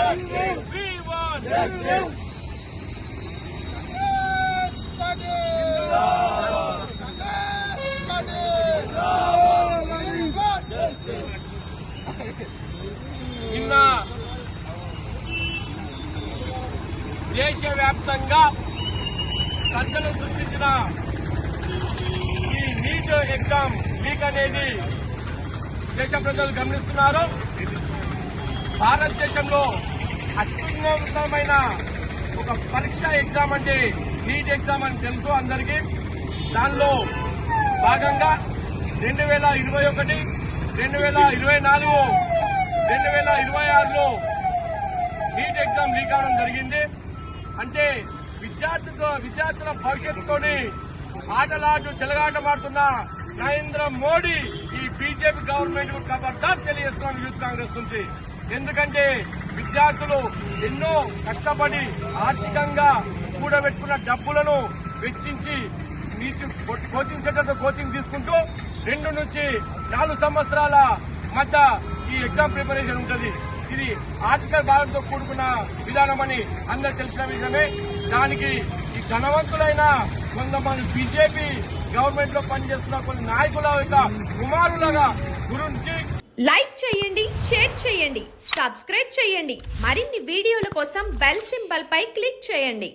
We want justice. నిన్న దేశవ్యాప్తంగా సంచలనం సృష్టించిన ఈ నీట్ ఎగ్జామ్ లీక్ అనేది దేశ ప్రజలు గమనిస్తున్నారు. భారతదేశంలో అత్యున్నతమైన ఒక పరీక్ష ఎగ్జామ్ అంటే నీట్ ఎగ్జామ్ అని తెలుసు అందరికీ. దానిలో భాగంగా 2021, 2024, 2026లో నీట్ ఎగ్జామ్ లీక్ అవడం జరిగింది. అంటే విద్యార్థుల భవిష్యత్తుతోని ఆటలాడు చెలగాటమాడుతున్న నరేంద్ర మోడీ ఈ బీజేపీ గవర్నమెంట్ కు ఖబర్దార్ తెలియజేస్తున్నాం యూత్ కాంగ్రెస్ నుంచి. ఎందుకంటే విద్యార్థులు ఎన్నో కష్టపడి ఆర్థికంగా కూడబెట్టుకున్న డబ్బులను వెచ్చించి నీటి కోచింగ్ సెంటర్తో కోచింగ్ తీసుకుంటూ 2 నుంచి 4 సంవత్సరాల మధ్య ఈ ఎగ్జామ్ ప్రిపరేషన్ ఉంటుంది. ఇది ఆర్థిక భారంతో కూడుకున్న విధానమని అందరూ తెలిసిన విషయమే. దానికి ఈ ధనవంతులైన కొంతమంది బీజేపీ గవర్నమెంట్ లో పనిచేస్తున్న కొన్ని నాయకుల యొక్క కుమారులుగా గురించి లైక్ చేయండి, షేర్ చేయండి, సబ్స్క్రైబ్ చేయండి. మరిన్ని వీడియోల కోసం బెల్ సింబల్ పై క్లిక్ చేయండి.